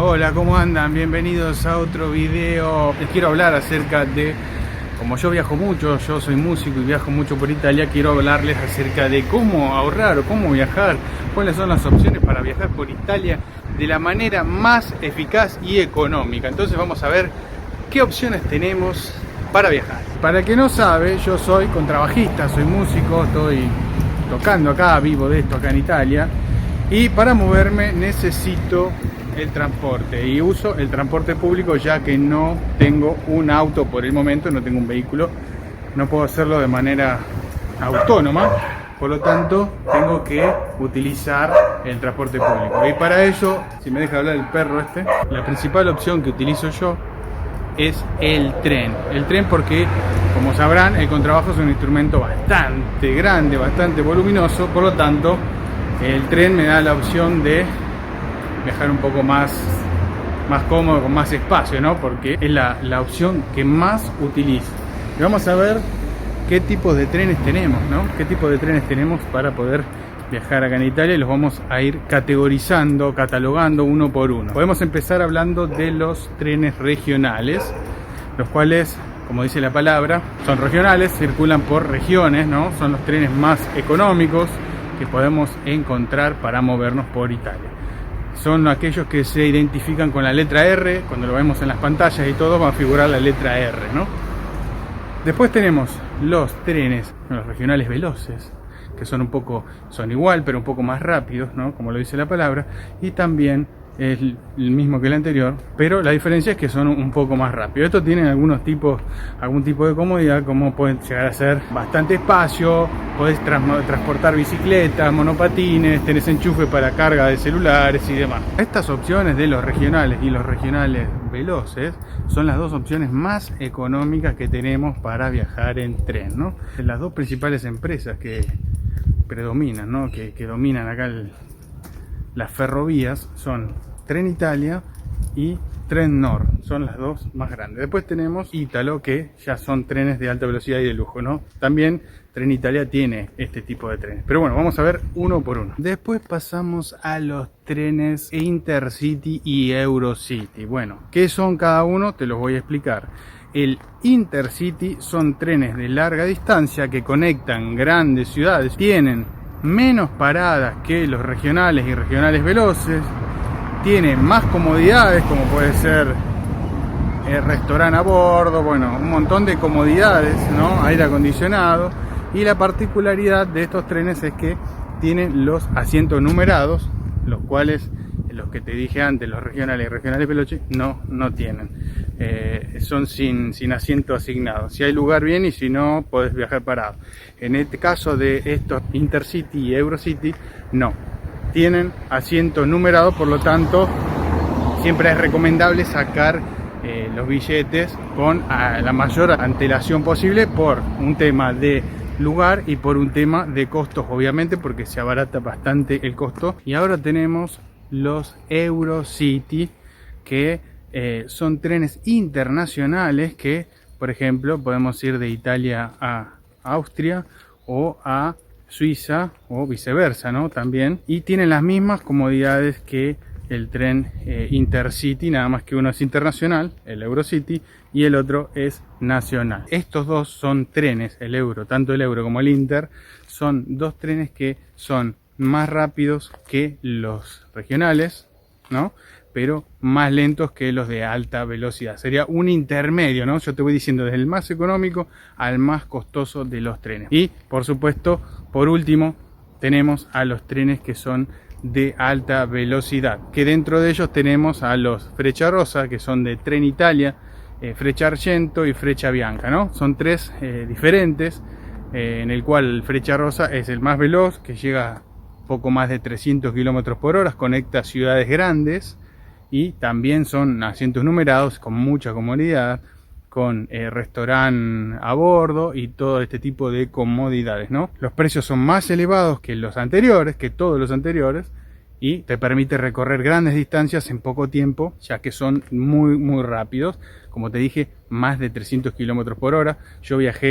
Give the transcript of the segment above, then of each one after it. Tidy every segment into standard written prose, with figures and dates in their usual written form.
Hola, ¿cómo andan? Bienvenidos a otro video. Les quiero hablar acerca de, como yo viajo mucho, yo soy músico y viajo mucho por Italia, quiero hablarles acerca de cómo ahorrar o cómo viajar, cuáles son las opciones para viajar por Italia de la manera más eficaz y económica. Entonces vamos a ver qué opciones tenemos para viajar. Para el que no sabe, yo soy contrabajista, soy músico, estoy tocando acá, vivo de esto acá en Italia, y para moverme necesito el transporte y uso el transporte público, ya que no tengo un auto por el momento, no tengo un vehículo, no puedo hacerlo de manera autónoma, por lo tanto tengo que utilizar el transporte público. Y para ello, si me deja hablar el perro este, la principal opción que utilizo yo es el tren. El tren porque, como sabrán, el contrabajo es un instrumento bastante grande, bastante voluminoso, por lo tanto el tren me da la opción de viajar un poco más cómodo, con más espacio, ¿no? Porque es la opción que más utilizo. Y vamos a ver qué tipos de trenes tenemos, ¿no? Qué tipo de trenes tenemos para poder viajar acá en Italia, y los vamos a ir categorizando, catalogando uno por uno. Podemos empezar hablando de los trenes regionales, los cuales, como dice la palabra, son regionales, circulan por regiones, ¿no? Son los trenes más económicos que podemos encontrar para movernos por Italia. Son aquellos que se identifican con la letra R, cuando lo vemos en las pantallas y todo va a figurar la letra R, ¿no? Después tenemos los trenes, los regionales veloces, que son igual pero un poco más rápidos, ¿no? Como lo dice la palabra, y también es el mismo que el anterior, pero la diferencia es que son un poco más rápidos. Estos tienen algún tipo de comodidad, como pueden llegar a ser bastante espacio, podés transportar bicicletas, monopatines, tenés enchufe para carga de celulares y demás. Estas opciones de los regionales y los regionales veloces son las dos opciones más económicas que tenemos para viajar en tren, ¿no? Las dos principales empresas que predominan, ¿no? que dominan acá las ferrovías son Trenitalia y Trenord, son las dos más grandes. Después tenemos Italo, que ya son trenes de alta velocidad y de lujo, ¿no? También Trenitalia tiene este tipo de trenes. Pero bueno, vamos a ver uno por uno. Después pasamos a los trenes Intercity y Eurocity. Bueno, ¿qué son cada uno? Te los voy a explicar. El Intercity son trenes de larga distancia que conectan grandes ciudades, tienen menos paradas que los regionales y regionales veloces, tiene más comodidades, como puede ser el restaurante a bordo, bueno, un montón de comodidades, ¿no? Aire acondicionado, y la particularidad de estos trenes es que tienen los asientos numerados, los cuales los que te dije antes, los regionales y regionales veloces, no tienen. Son sin asiento asignado. Si hay lugar bien, y si no, podés viajar parado. En este caso de estos Intercity y Eurocity, no. Tienen asientos numerados, por lo tanto, siempre es recomendable sacar los billetes con la mayor antelación posible, por un tema de lugar y por un tema de costos, obviamente, porque se abarata bastante el costo. Y ahora tenemos los Eurocity, que son trenes internacionales que, por ejemplo, podemos ir de Italia a Austria o a Suiza o viceversa, ¿no? También, y tienen las mismas comodidades que el tren Intercity, nada más que uno es internacional, el Eurocity, y el otro es nacional. Estos dos son trenes, el Euro, tanto el Euro como el Inter, son dos trenes que son más rápidos que los regionales, ¿no? Pero más lentos que los de alta velocidad. Sería un intermedio, ¿no? Yo te voy diciendo desde el más económico al más costoso de los trenes. Y, por supuesto, por último, tenemos a los trenes que son de alta velocidad, que dentro de ellos tenemos a los Frecciarossa, que son de Trenitalia, Frecciargento y Frecciabianca, ¿no? Son tres diferentes, en el cual el Frecciarossa es el más veloz, que llega poco más de 300 km por hora, conecta ciudades grandes, y también son asientos numerados con mucha comodidad, con restaurante a bordo y todo este tipo de comodidades, ¿no? Los precios son más elevados que los anteriores, que todos los anteriores, y te permite recorrer grandes distancias en poco tiempo, ya que son muy rápidos. Como te dije, más de 300 kilómetros por hora. Yo viajo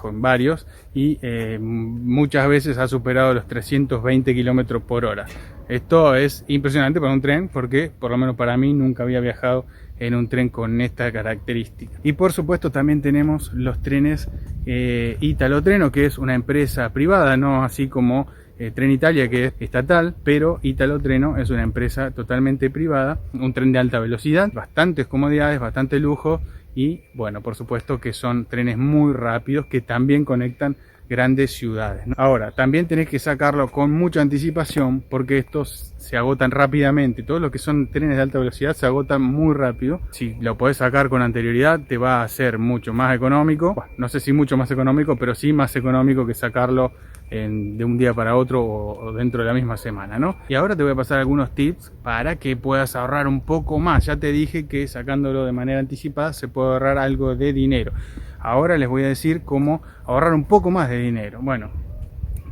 en varios y muchas veces ha superado los 320 kilómetros por hora. Esto es impresionante para un tren, porque por lo menos para mí nunca había viajado en un tren con esta característica. Y por supuesto también tenemos los trenes Italotreno, que es una empresa privada, no así como Trenitalia, que es estatal, pero Italotreno es una empresa totalmente privada, un tren de alta velocidad, bastantes comodidades, bastante lujo y bueno, por supuesto que son trenes muy rápidos que también conectan grandes ciudades, ¿no? Ahora, también tenés que sacarlo con mucha anticipación porque estos se agotan rápidamente. Todos los que son trenes de alta velocidad se agotan muy rápido. Si lo podés sacar con anterioridad te va a ser mucho más económico. Bueno, no sé si mucho más económico, pero sí más económico que sacarlo de un día para otro o dentro de la misma semana, ¿no? Y ahora te voy a pasar algunos tips para que puedas ahorrar un poco más. Ya te dije que sacándolo de manera anticipada se puede ahorrar algo de dinero. Ahora les voy a decir cómo ahorrar un poco más de dinero. Bueno,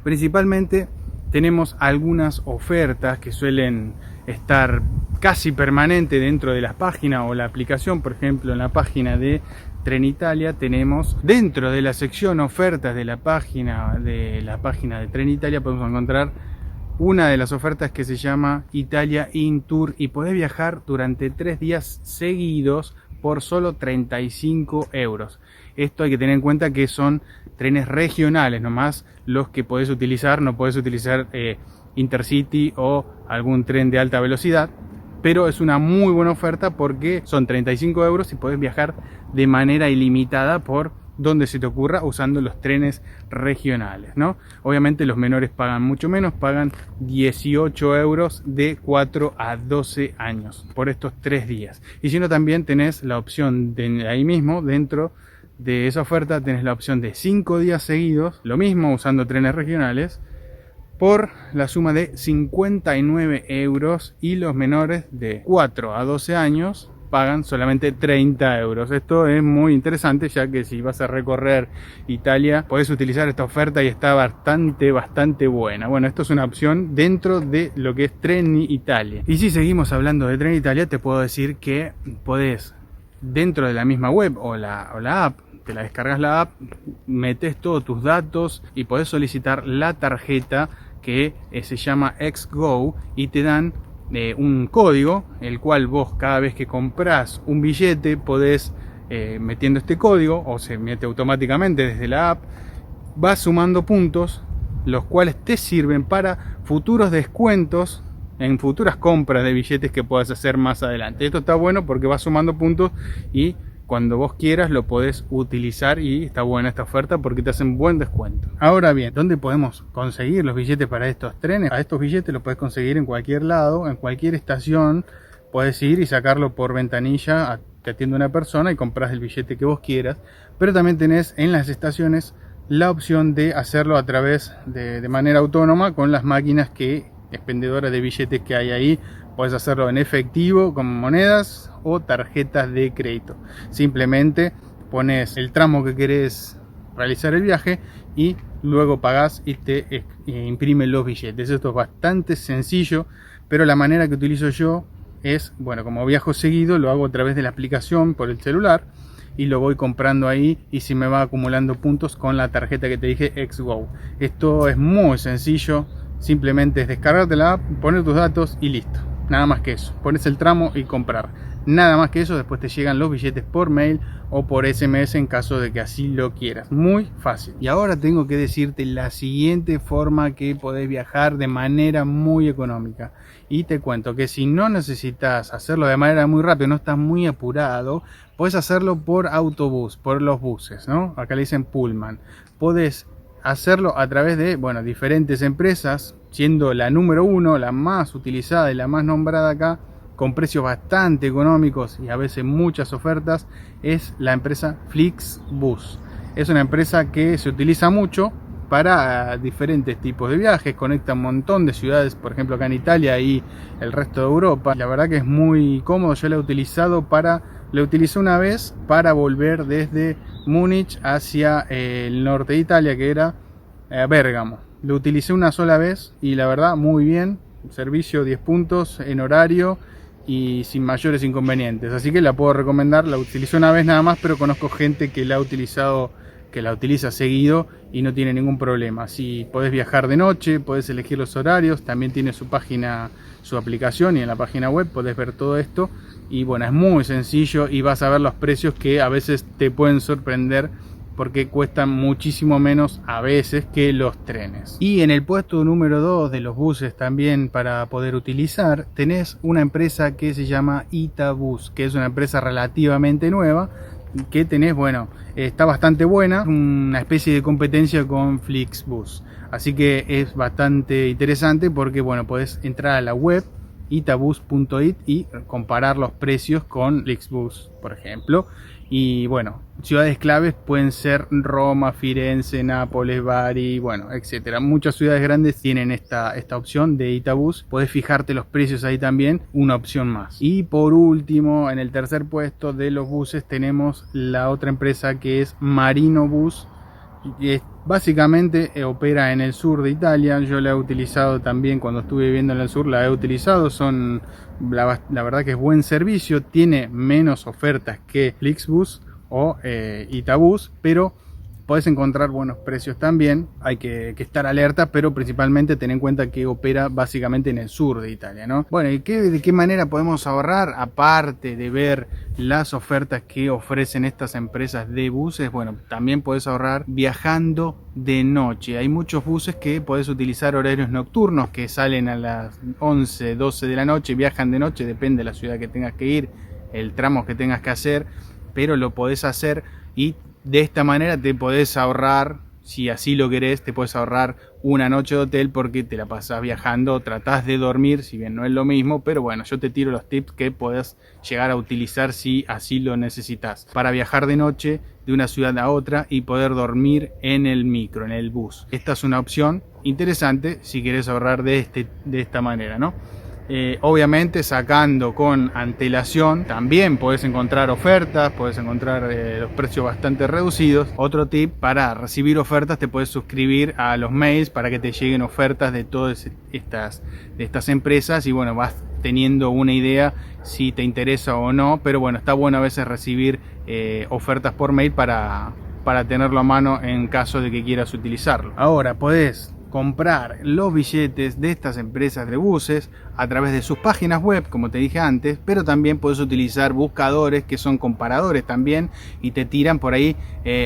principalmente tenemos algunas ofertas que suelen estar casi permanente dentro de las páginas o la aplicación. Por ejemplo, en la página de Trenitalia tenemos, dentro de la sección ofertas de la página de Trenitalia, podemos encontrar una de las ofertas que se llama Italia In Tour y podés viajar durante 3 días seguidos por solo 35 euros. Esto hay que tener en cuenta que son trenes regionales nomás los que podés utilizar, no podés utilizar Intercity o algún tren de alta velocidad, pero es una muy buena oferta porque son 35 euros y podés viajar de manera ilimitada por donde se te ocurra usando los trenes regionales, ¿no? Obviamente los menores pagan mucho menos, pagan 18 euros de 4 a 12 años por estos 3 días. Y si no, también tenés la opción de ahí mismo, dentro de esa oferta, tenés la opción de 5 días seguidos, lo mismo usando trenes regionales, por la suma de 59 euros y los menores de 4 a 12 años pagan solamente 30 euros. Esto es muy interesante, ya que si vas a recorrer Italia podés utilizar esta oferta y está bastante buena. Bueno, esto es una opción dentro de lo que es Trenitalia. Y si seguimos hablando de Trenitalia, te puedo decir que podés, dentro de la misma web o la app, te la descargas la app, metes todos tus datos y podés solicitar la tarjeta que se llama XGO y te dan un código, el cual vos cada vez que compras un billete podés, metiendo este código, o se mete automáticamente desde la app, vas sumando puntos, los cuales te sirven para futuros descuentos en futuras compras de billetes que puedas hacer más adelante. Esto está bueno porque vas sumando puntos y cuando vos quieras lo podés utilizar, y está buena esta oferta porque te hacen buen descuento. Ahora bien, ¿dónde podemos conseguir los billetes para estos trenes? A estos billetes los podés conseguir en cualquier lado, en cualquier estación. Podés ir y sacarlo por ventanilla, te atiende una persona y compras el billete que vos quieras. Pero también tenés en las estaciones la opción de hacerlo a través de manera autónoma con las máquinas expendedoras de billetes que hay ahí. Puedes hacerlo en efectivo, con monedas o tarjetas de crédito. Simplemente pones el tramo que querés realizar el viaje y luego pagás y te imprimen los billetes. Esto es bastante sencillo, pero la manera que utilizo yo es, bueno, como viajo seguido, lo hago a través de la aplicación por el celular y lo voy comprando ahí y se me va acumulando puntos con la tarjeta que te dije, XGO. Esto es muy sencillo, simplemente es descargarte la app, poner tus datos y listo. Nada más que eso, pones el tramo y comprar. Nada más que eso, después te llegan los billetes por mail o por SMS en caso de que así lo quieras. Muy fácil. Y ahora tengo que decirte la siguiente forma que podés viajar de manera muy económica. Y te cuento que si no necesitas hacerlo de manera muy rápida, no estás muy apurado, puedes hacerlo por autobús, por los buses, ¿no? Acá le dicen Pullman. Podés hacerlo a través de, bueno, diferentes empresas, siendo la número 1, la más utilizada y la más nombrada acá, con precios bastante económicos y a veces muchas ofertas, es la empresa Flixbus. Es una empresa que se utiliza mucho para diferentes tipos de viajes, conecta un montón de ciudades, por ejemplo acá en Italia y el resto de Europa. La verdad que es muy cómodo, yo lo he utilizado lo utilicé una vez para volver desde Múnich hacia el norte de Italia, que era Bérgamo. Lo utilicé una sola vez y la verdad muy bien. servicio 10 puntos en horario y sin mayores inconvenientes, así que la puedo recomendar. La utilicé una vez nada más, pero conozco gente que la ha utilizado, que la utiliza seguido y no tiene ningún problema. Si podés viajar de noche, podés elegir los horarios, también tiene su página, su aplicación, y en la página web podés ver todo esto. Y bueno, es muy sencillo y vas a ver los precios que a veces te pueden sorprender, porque cuestan muchísimo menos a veces que los trenes. Y en el puesto número 2 de los buses también para poder utilizar, tenés una empresa que se llama Itabus, que es una empresa relativamente nueva, que tenés, bueno, está bastante buena, una especie de competencia con Flixbus. Así que es bastante interesante porque, bueno, podés entrar a la web itabus.it y comparar los precios con Flixbus, por ejemplo. Y bueno, ciudades claves pueden ser Roma, Firenze, Nápoles, Bari, bueno, etcétera. Muchas ciudades grandes tienen esta opción de Itabus. Podés fijarte los precios ahí también, una opción más. Y por último, en el tercer puesto de los buses tenemos la otra empresa, que es Marino Bus, que básicamente opera en el sur de Italia. Yo la he utilizado también cuando estuve viviendo en el sur, la he utilizado. La verdad que es buen servicio, tiene menos ofertas que Flixbus o Itabus, pero podés encontrar buenos precios también. Hay que estar alerta, pero principalmente ten en cuenta que opera básicamente en el sur de Italia, ¿no? Bueno, ¿y de qué manera podemos ahorrar? Aparte de ver las ofertas que ofrecen estas empresas de buses, bueno, también podés ahorrar viajando de noche. Hay muchos buses que podés utilizar horarios nocturnos, que salen a las 11, 12 de la noche, viajan de noche, depende de la ciudad que tengas que ir, el tramo que tengas que hacer, pero lo podés hacer y de esta manera te podés ahorrar, si así lo querés, te podés ahorrar una noche de hotel porque te la pasás viajando, tratás de dormir, si bien no es lo mismo, pero bueno, yo te tiro los tips que podés llegar a utilizar si así lo necesitas, para viajar de noche de una ciudad a otra y poder dormir en el micro, en el bus. Esta es una opción interesante si querés ahorrar de esta manera, ¿no? Obviamente sacando con antelación, también puedes encontrar ofertas, puedes encontrar los precios bastante reducidos. Otro tip: para recibir ofertas te puedes suscribir a los mails para que te lleguen ofertas de todas estas empresas, y bueno, vas teniendo una idea si te interesa o no, pero bueno, está bueno a veces recibir ofertas por mail para tenerlo a mano en caso de que quieras utilizarlo. Ahora podés comprar los billetes de estas empresas de buses a través de sus páginas web, como te dije antes, pero también puedes utilizar buscadores que son comparadores también y te tiran por ahí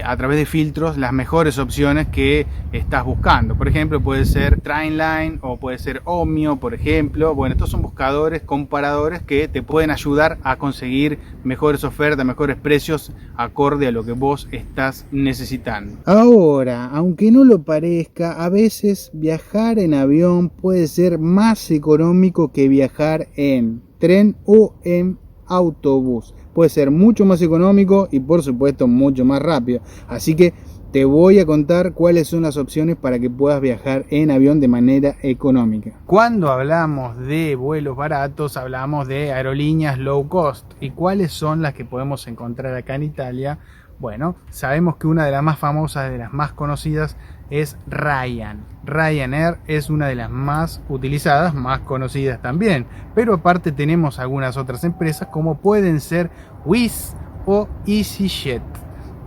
a través de filtros las mejores opciones que estás buscando. Por ejemplo, puede ser Trainline o puede ser Omio, por ejemplo. Bueno, estos son buscadores, comparadores que te pueden ayudar a conseguir mejores ofertas, mejores precios acorde a lo que vos estás necesitando. Ahora, aunque no lo parezca, a veces viajar en avión puede ser más económico que viajar en tren o en autobús. Puede ser mucho más económico y por supuesto mucho más rápido. Así que te voy a contar cuáles son las opciones para que puedas viajar en avión de manera económica. Cuando hablamos de vuelos baratos, hablamos de aerolíneas low cost. ¿Y cuáles son las que podemos encontrar acá en Italia? Bueno, sabemos que una de las más famosas, de las más conocidas, es Ryanair es una de las más utilizadas, más conocidas también, pero aparte tenemos algunas otras empresas como pueden ser Wizz o EasyJet.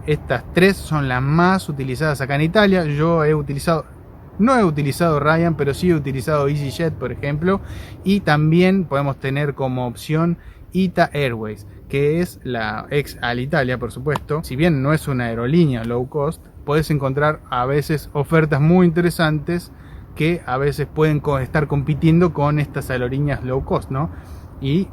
Estas tres son las más utilizadas acá en Italia. Yo no he utilizado Ryanair, pero sí he utilizado EasyJet, por ejemplo, y también podemos tener como opción ITA Airways, que es la ex Alitalia, por supuesto. Si bien no es una aerolínea low cost, puedes encontrar a veces ofertas muy interesantes que a veces pueden estar compitiendo con estas aerolíneas low cost, ¿no? Y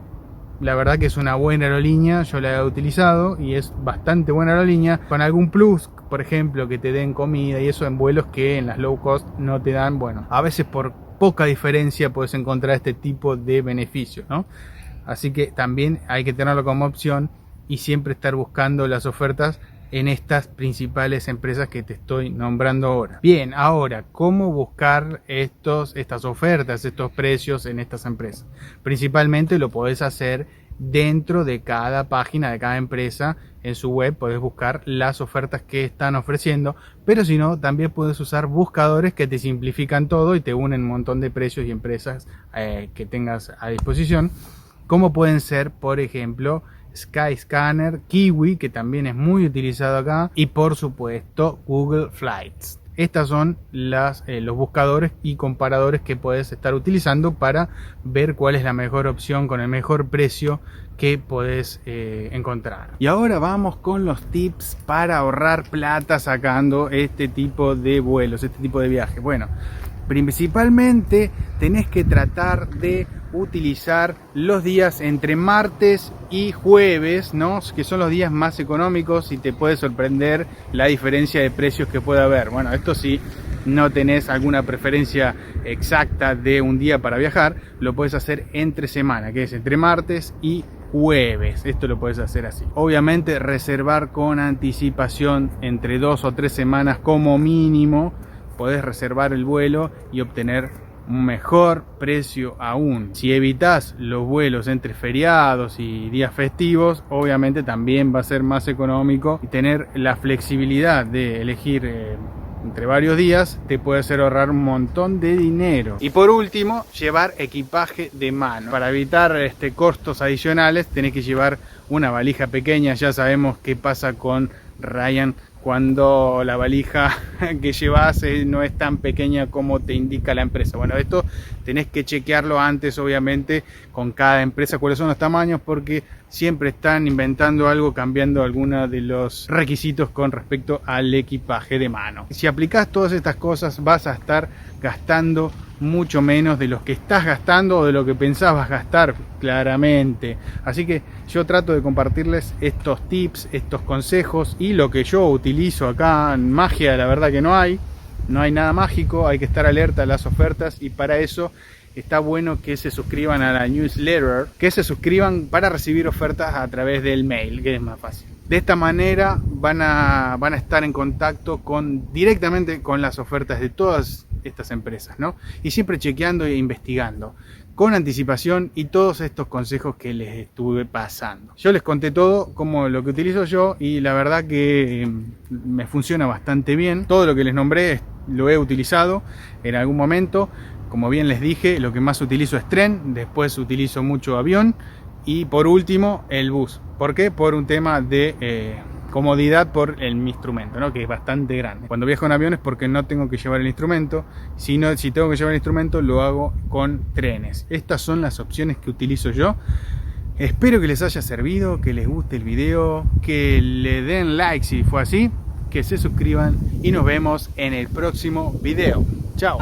la verdad que es una buena aerolínea, yo la he utilizado y es bastante buena aerolínea, con algún plus, por ejemplo, que te den comida y eso en vuelos que en las low cost no te dan. Bueno, a veces por poca diferencia puedes encontrar este tipo de beneficios, ¿no? Así que también hay que tenerlo como opción y siempre estar buscando las ofertas en estas principales empresas que te estoy nombrando ahora. Bien, ahora, ¿cómo buscar estas ofertas, estos precios en estas empresas? Principalmente lo podés hacer dentro de cada página de cada empresa en su web podés buscar las ofertas que están ofreciendo, pero si no, también puedes usar buscadores que te simplifican todo y te unen un montón de precios y empresas que tengas a disposición, como pueden ser, por ejemplo, Skyscanner, Kiwi, que también es muy utilizado acá, y por supuesto Google Flights. Estas son los buscadores y comparadores que puedes estar utilizando para ver cuál es la mejor opción con el mejor precio que puedes encontrar. Y ahora vamos con los tips para ahorrar plata sacando este tipo de vuelos, este tipo de viajes. Bueno, principalmente tenés que tratar de utilizar los días entre martes y jueves, ¿no? Que son los días más económicos y te puede sorprender la diferencia de precios que puede haber. Bueno, esto sí, no tenés alguna preferencia exacta de un día para viajar, lo puedes hacer entre semana, que es entre martes y jueves. Esto lo puedes hacer así. Obviamente reservar con anticipación entre 2 o 3 semanas como mínimo. Podés reservar el vuelo y obtener un mejor precio aún. Si evitas los vuelos entre feriados y días festivos, obviamente también va a ser más económico, y tener la flexibilidad de elegir entre varios días te puede hacer ahorrar un montón de dinero. Y por último, llevar equipaje de mano. Para evitar costos adicionales tenés que llevar una valija pequeña. Ya sabemos qué pasa con Ryan cuando la valija que llevas no es tan pequeña como te indica la empresa. Bueno, esto tenés que chequearlo antes, obviamente, con cada empresa cuáles son los tamaños, porque siempre están inventando algo, cambiando algunos de los requisitos con respecto al equipaje de mano. Si aplicás todas estas cosas, vas a estar gastando mucho menos de lo que estás gastando o de lo que pensabas gastar, claramente. Así que yo trato de compartirles estos tips, estos consejos y lo que yo utilizo acá. Magia, la verdad que no hay nada mágico, hay que estar alerta a las ofertas, y para eso está bueno que se suscriban a la newsletter, que se suscriban para recibir ofertas a través del mail, que es más fácil. De esta manera van a estar en contacto directamente con las ofertas de todas estas empresas, ¿no? Y siempre chequeando e investigando con anticipación, y todos estos consejos que les estuve pasando. Yo les conté todo, como lo que utilizo yo, y la verdad que me funciona bastante bien. Todo lo que les nombré lo he utilizado en algún momento. Como bien les dije, lo que más utilizo es tren, después utilizo mucho avión y por último el bus. ¿Por qué? Por un tema de comodidad, por mi instrumento, ¿no? Que es bastante grande. Cuando viajo en avión es porque no tengo que llevar el instrumento. Si tengo que llevar el instrumento, lo hago con trenes. Estas son las opciones que utilizo yo. Espero que les haya servido, que les guste el video, que le den like si fue así, que se suscriban y nos vemos en el próximo video. Chao.